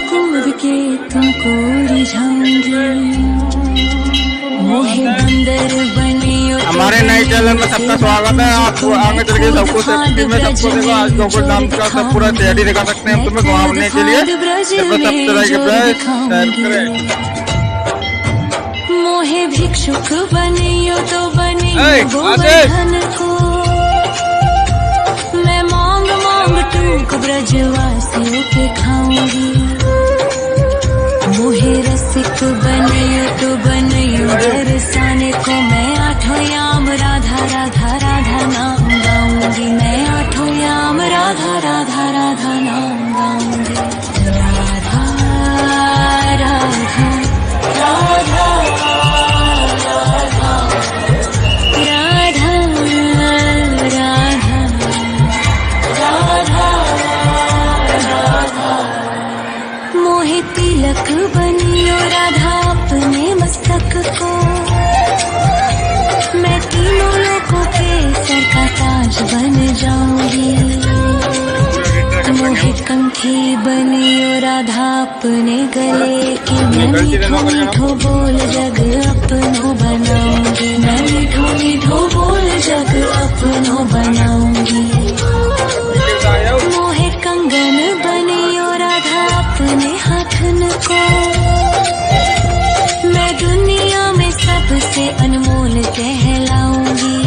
कूद के तुमको रिझाऊंगी, मोहे बंदर बनियो तो हमारे नए चैनल में सबका स्वागत है। आप आगे चल के सबको सेफ्टी में सबको देखो। आज गोकुल धाम का सब पूरा तैयारी दिखा सकते हैं हम तुम्हें घुमाने के लिए। मोहे भिक्षुक बनियो तो बनियो गोवर्धन को, मैं मांग मांग टूक ब्रजवासियों के खाऊंगी, मोहे रसिक बनियो तो बनियो बरसाने को, मैं आठों याम राधा राधा राधा नाम गाऊंगी, मैं आठों याम राधा राधा राधा नाम गाऊंगी। राधा राधा राधा तिलक बनियो राधा अपने मस्तक को, मैं तीनों लोगों के सर का ताज बन जाऊंगी, मोहे कंठी बनियो राधा अपने गले की, मैं मीठो मीठो बोल जग अपनो बनाऊंगी, मैं मीठो मीठो बोल जग अपनो बनाऊंगी, मोहे कंगन बनियो राधा अपने हाथन को, मैं दुनिया में सबसे अनमोल कहलाऊंगी,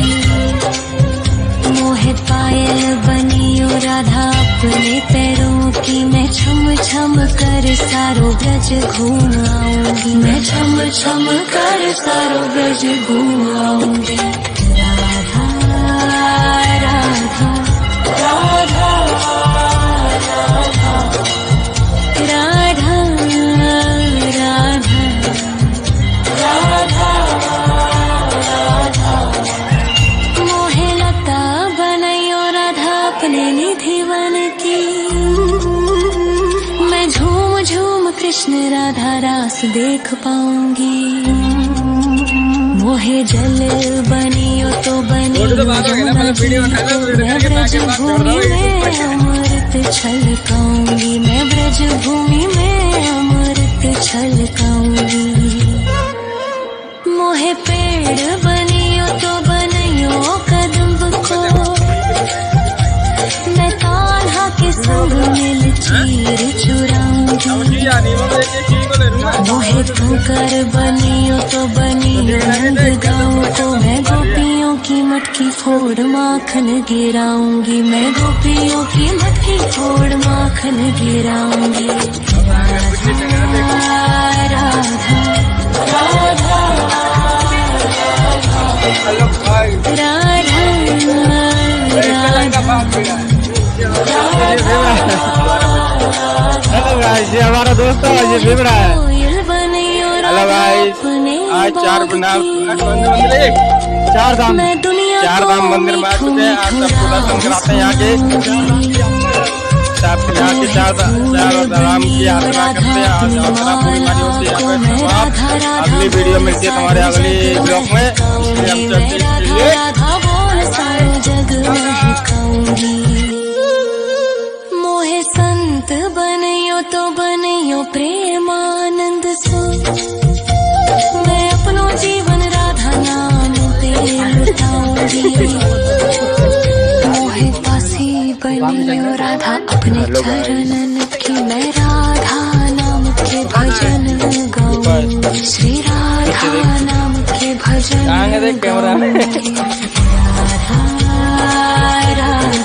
मोहे पायल बनियो राधा अपने पैरों की, मैं छम छम कर सारो ब्रज घूम आऊंगी, मैं छम छम कर सारो ब्रज घूम आऊंगी। राधा राधा राधा राधा राधा राधा, मोहे लता बनयो राधा अपने निधि वन की, मैं झूम झूम कृष्ण राधा रास देख पाऊंगी, मोहे जल बनियो तो बनियो मैं ब्रज भूमि में अमृत छलकाऊंगी, मैं ब्रज भूमि में अमृत छलकाऊंगी, मोहे पेड़ बनियो तो बनियो कदम्ब को, मैं कान्हा के संग मिल चीर चुराऊंगी, मोहे कंकर बनियो तो बनियो नंदगांव को, मैं गोपियों की मटकी फोड़ माखन गिराऊंगी, मैं गोपियों की मटकी फोड़ माखन गिराऊंगी। राधा राधा हेलो गाइस, ये हमारा दोस्त है, ये विवरा है। हेलो गाइस, आज चार धाम मंदिर में आ चुके हैं। आज सबको दर्शन कराते हैं यहाँ के चार धाम की यात्रा करते हैं। आज यात्रा पूरी हमारी होती है। अगली वीडियो मिलती है तुम्हारे अगली ब्लॉग में। हम चलते मोहे संत बनियो तो बनियो प्रेमानंद सो, मैं अपनो जीवन राधा नाम पे लुटाऊंगी, मोहे दासी बनियो राधा अपने चरणन की, मैं राधा नाम के भजन गाऊंगी, श्री राधा नाम के भजन गाऊंगी। राधा राधा राधा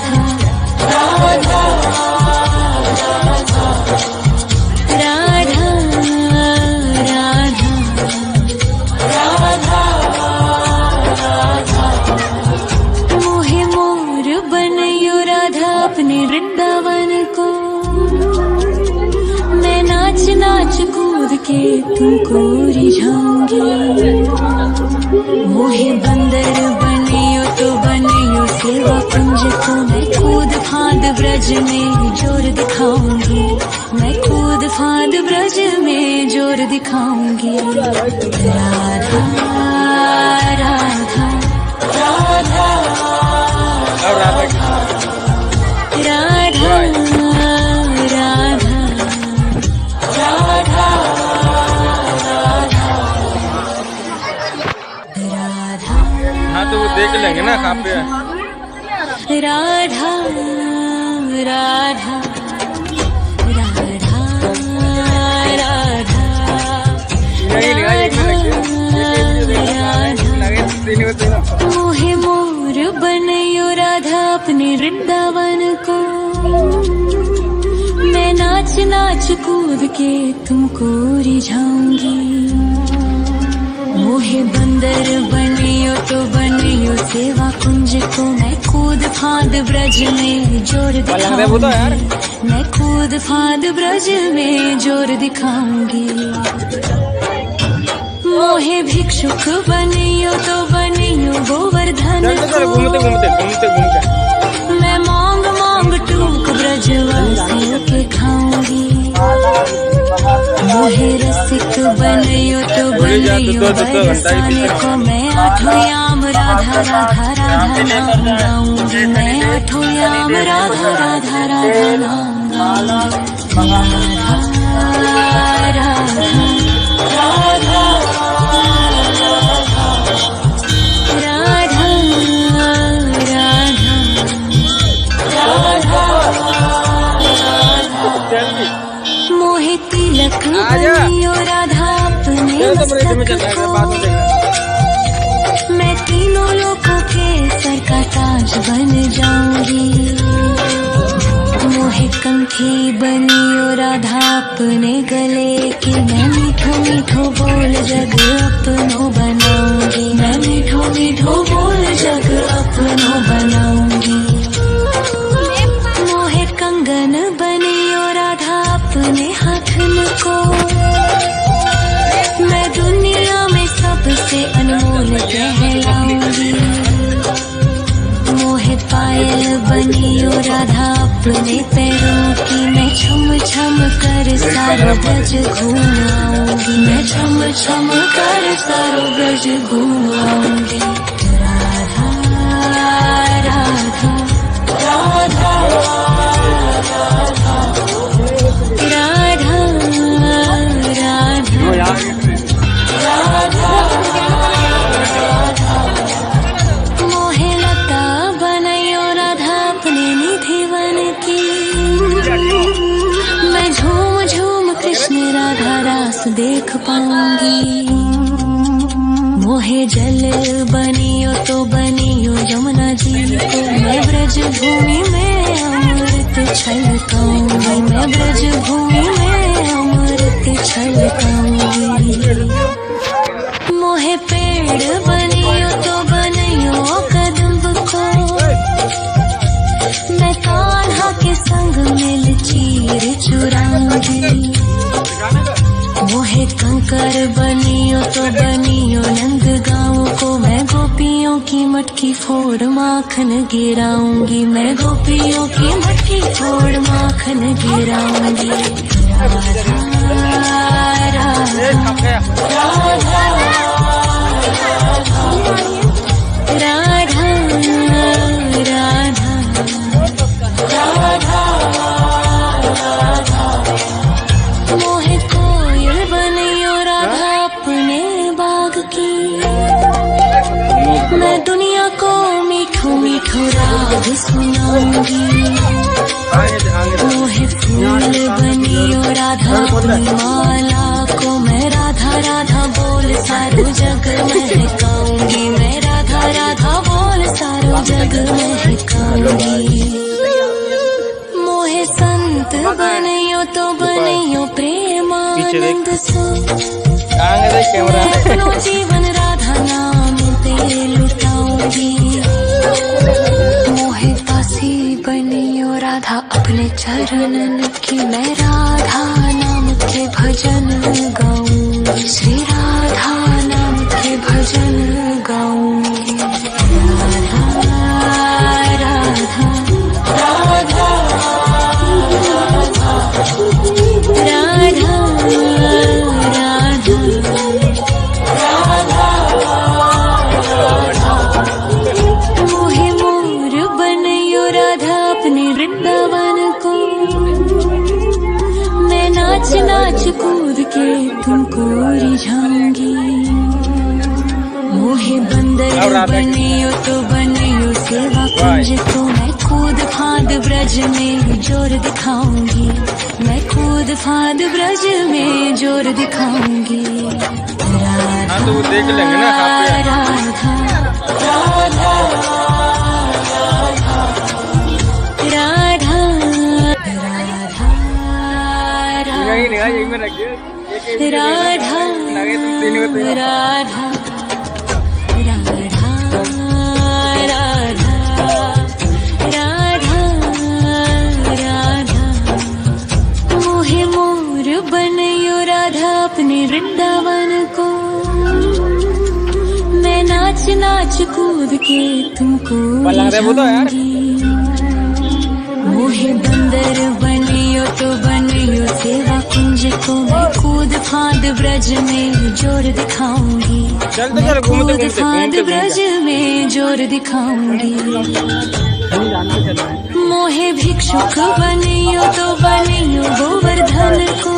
मोहे मोर बनियो राधा अपने वृंदावन को, मैं नाच नाच कूद के तुमको रिझाऊंगी, मोहे बंदर बनियो तो बनियो सेवा कुंज को, मैं कूद फांद ब्रज में जोर दिखाऊंगी, मैं कूद फांद ब्रज में जोर दिखाऊंगी। राधा राधा राधा राधा राधा तो वो देख लेंगे ना कहाँ पे है। राधा राधा राधा राधा मोहे मोर बनयो राधा अपने वृंदावन को, मैं नाच नाच कूद के तुमको रिझाऊंगी। मोहे बंदर बनियो तो बनियो सेवा कुंज को, मैं कूद फांद ब्रज में जोर दिखाऊंगी। मैं कूद फांद ब्रज में जोर दिखाऊंगी। मोहे भिक्षुक बनियो तो बनियो गोवर्धन को, मैं मांग मांग टूक ब्रजवासियों के खाऊंगी। मोहे रसिक बनियो तो बनियो बरसाने को, मैं आठों याम राधा राधा राधा नाम गाऊंगी। मैं आठों याम राधा राधा राधा नाम गाऊंगी। राधा राधा मोहे तिलक बनियो राधा अपने मस्तक को, मैं तीनों लोगों के सर का ताज बन जाऊंगी। मोहे कंठी बनियो राधा अपने गले की, मैं मीठो मीठो बोल जग अपनो बनाऊंगी। मैं मीठो मीठो बोल जग अपनो बनाऊंगी। मोहे कंगन बनियो राधा अपने हाथन को, मैं दुनिया में सबसे अनमोल कहलाऊंगी। मोहे पायल बनियो राधा अपने पैरों की, मैं छम छम कर सारो ब्रज घूमाऊंगी। मैं छम छम कर सारो ब्रज घूमाऊंगी। राधा राधा राधा मोहे लता बनयो राधा अपने निधि वन की, मैं झूम झूम कृष्ण राधा रास देख पाऊंगी। मोहे जल बनियो तो बनियो यमुना जी को, मैं ब्रज भूमि में अमृत छलकाऊंगी। मैं ब्रज भूमि में अमृत छलकाऊंगी। मोहे पेड़ बनियो तो बनियो कदम्ब को, मैं कान्हा के संग मिल चीर चुराऊंगी। मोहे कंकर बनियो तो बनियो नंद गाँव को, मैं गोपियों की मटकी फोड़ माखन गिराऊंगी। मैं गोपियों की मटकी फोड़ माखन गिराऊंगी। राधा राधा मोहे कोयल बनियो राधा अपने बाग की, मैं दुनिया को मीठो मीठो राग सुनाऊंगी। मोहे फूल बनियो राधा अपनी माला को, मैं राधा राधा बोल सारो जग महकाऊंगी। मैं राधा राधा बोल सारो जग महकाऊंगी। मोहे संत बनियो तो बनियो प्रेमानंद सो, अपनो जीवन राधा नाम पे लुटाऊंगी। मोहे दासी बनियो राधा अपने चरणन की, मैं राधा नाम के भजन गाऊंगी। श्री राधा नाम के भजन गाऊंगी। राधा राधा राधा राधा मोहे मोर बनयो राधा अपने वृंदावन को, मैं नाच नाच कूद के बंदर बनियो तो बनियो सेवा कुंज को मैं कूद फांद ब्रज में जोर दिखाऊंगी, मैं कूद फांद ब्रज में जोर दिखाऊंगी। हाँ तो वो देख लेंगे ना राधा राधा राधा मोहे मोर बनयो राधा अपने वृंदावन को, मैं नाच नाच कूद के तुमको मोहे बंदर बनियो तो बनियो सेवा कुंज को, मैं कूद फांद ब्रज में जोर दिखाऊंगी, मैं कूद फांद ब्रज में जोर दिखाऊंगी। मोहे भिक्षुक बनियो तो बनियो गोवर्धन को,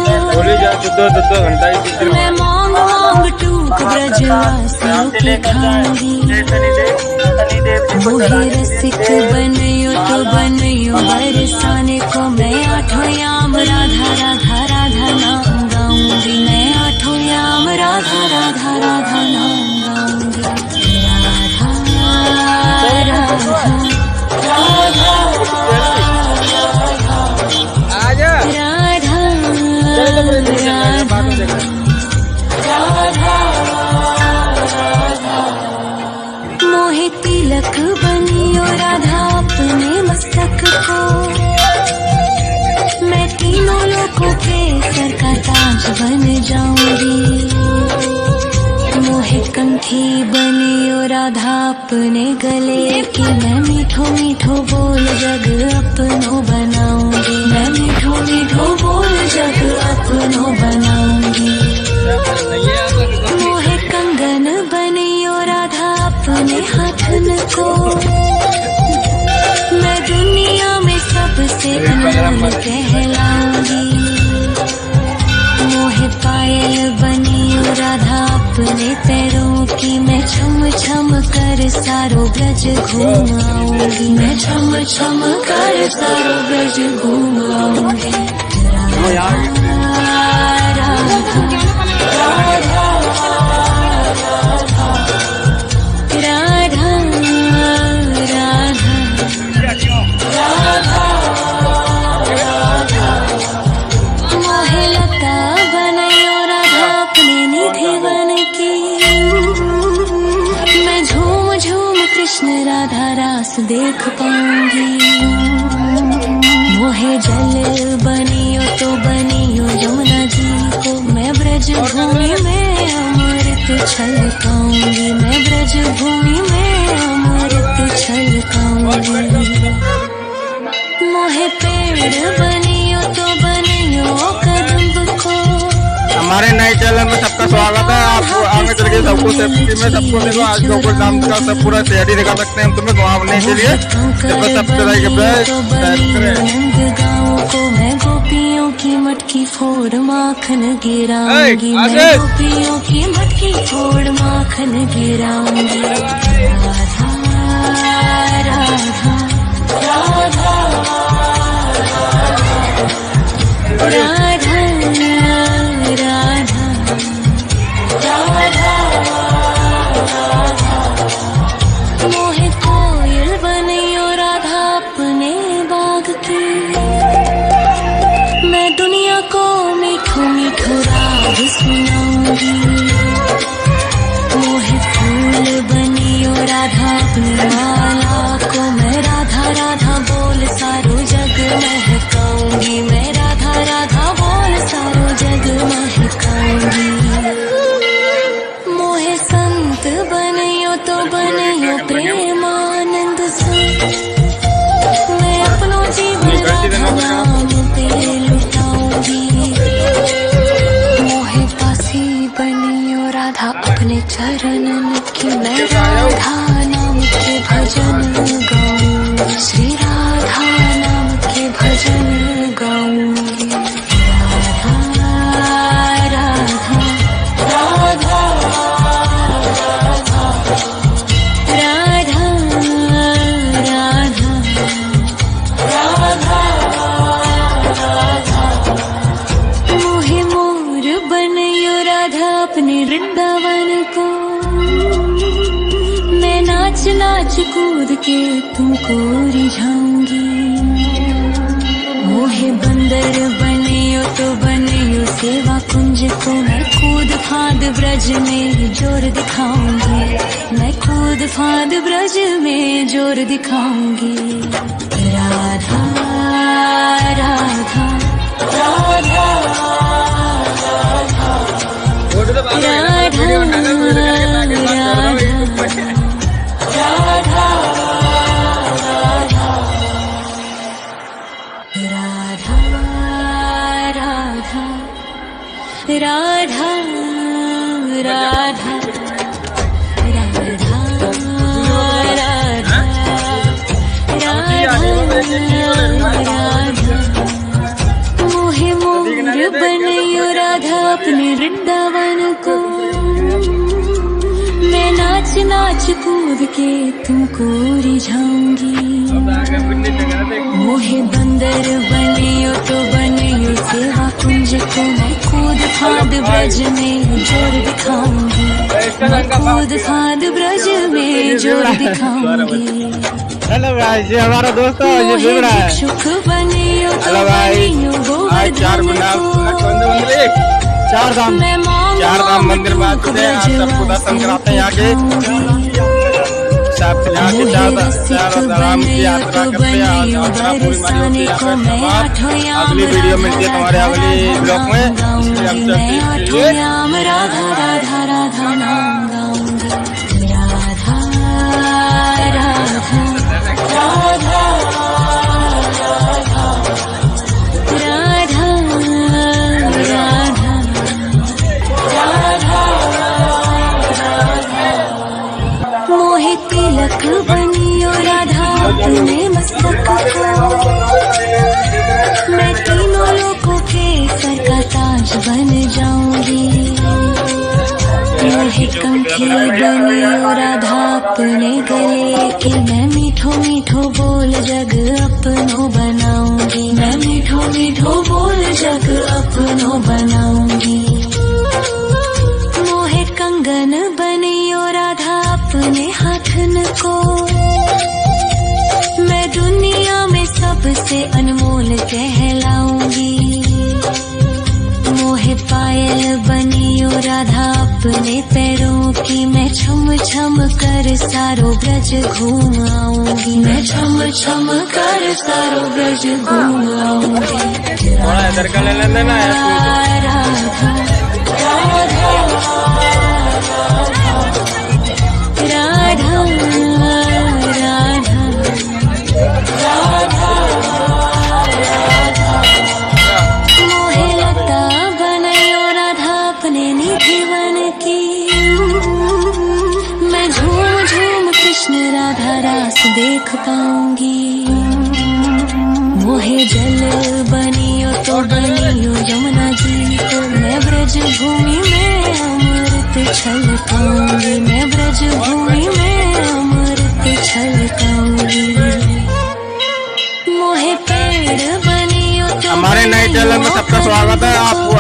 मैं मांग मांग टूक ब्रजवासियों के खाऊंगी। मोहे रसिक बनियो तो बनियो बरसाने को, मैं आठों याम राधा राधा राधा नाम गाऊंगी, मैं आठों याम राधा राधा राधा नाम गाऊंगी। राधा राधा मोहे तिलक बनियो राधा अपने मस्तक को, मैं तीनों लोगों के सर का ताज बन जाऊंगी। मोहे कंठी बनियो राधा अपने गले की, मैं मीठो मीठो बोल जग अपनो बनाऊंगी, मैं मीठो मीठो बोल जग अपनो बनाऊंगी। मोहे कंगन बनियो राधा अपने हाथन को, मैं दुनिया में सबसे अनमोल कहलाऊंगी। मोहे पायल बनियो राधा अपने पैरों की, मैं छम छम कर सारो ब्रज घूमाऊंगी, मैं छम छम कर सारो ब्रज घूमाऊंगी। मोहे लता बनायो राधा अपने निधि बन की, मैं झूम झूम कृष्ण राधा रास देख पाऊंगी। मोहे जल बनियो तो बनियो यमुना जी को, मैं ब्रज भूमि में अमृत छलकाऊंगी, मैं ब्रज भूमि में अमृत छलकाऊंगी। मोहे पेड़ बनियो तो बनियो कदम्ब को, हमारे नए चैनल में सबका स्वागत है। आपको आगे चल के सबको सेफ्टी में सबको देखो, आज गोकुल धाम का सब पूरा तैयारी दिखा सकते हैं हम तुम्हें घुमाने के लिए। मैं गोपियों की मटकी फोड़ माखन गिराऊंगी, मैं गोपियों की मटकी फोड़ माखन गिराऊंगी। राधा राधा राधा राधा राधा राधा मोहे कोयल बनियो राधा अपने बाग की, मैं दुनिया को मीठो मीठो राग सुनाऊंगी। मोहे फूल बनियो राधा अपनी माला को, मैं राधा राधा बोल सारो जग महकाऊंगी, मैं राधा राधा बोल सारो जग महकाऊंगी। मोहे संत बनियो तो बनियो प्रेमानंद संत, मैं अपनो जीवन राधा नाम पे लुटाऊंगी। मोहे पासी बनियो राधा अपने चरणन की, मैं राधा नाम के भजन गाऊंगी, श्री राधा नाम के भजन गाऊंगी। राधा राधा राधा राधा नाच नाच कूद के तुमको रिझाऊंगी। मोहे बंदर बनियो तो बनियो सेवा कुंज को मैं कूद फांद ब्रज में जोर दिखाऊंगी। मैं कूद फांद ब्रज में जोर दिखाऊंगी। राधा राधा राधा राधा राधा मोहे मोर बनयो राधा अपने वृंदावन को। मैं नाच नाच कूद के तुमको रिझाऊंगी। मोहे बंदर बनियो तो बनियो सेवा कुंज को मैं कूद फांद ब्रज में जोर दिखाऊंगी। मैं कूद फांद ब्रज में जोर दिखाऊंगी। हेलो भाई, ये हमारा दोस्त है, ये जुड़ रहा है। सुख बनियो तो बनियो आज चार धाम मंदिर में आते हैं। आज सबको दर्शन कराते हैं यहाँ के। सब यहाँ के चार धाम की यात्रा करते हैं। यात्रा पूरी मारी होती है। अगली वीडियो मिलती है तुम्हारे अगली ब्लॉग में। राधा राधा राधा नाम गाऊंगी। राधा राधा राधा मोहे तिलक बनियो राधा अपने मस्तक को। मैं तीनों लोगों के सर का ताज बन जाऊंगी। मोहे कंठी बनियो राधा अपने गले की। मैं मीठो मीठो बोल जग अपनो बनाऊंगी। मैं मीठो मीठो बोल जग अपनो बनाऊंगी। मोहे कंगन बनियो राधा अपने हाथन को। मैं दुनिया में सबसे अनमोल कहलाऊंगी। मोहे पायल बनियो राधा अपने पैरों की। मैं छम छम कर सारो ब्रज घूम आऊंगी। मैं छम छम कर सारो ब्रज घूम आऊंगी। राधा राधा मोहे लता बनयो राधा अपने निधि बन की। मैं झूम झूम कृष्ण राधा रास देख पाऊंगी। मोहे जल बनियो तो बनियो यमुना जी को। मैं ब्रज भूमि में अमृत छलकाऊंगी। मैं ब्रज भूमि में अमृत छलकाऊंगी। मोहे पेड़ बनियो तो हमारे नए चैनल में सबका स्वागत है। आपको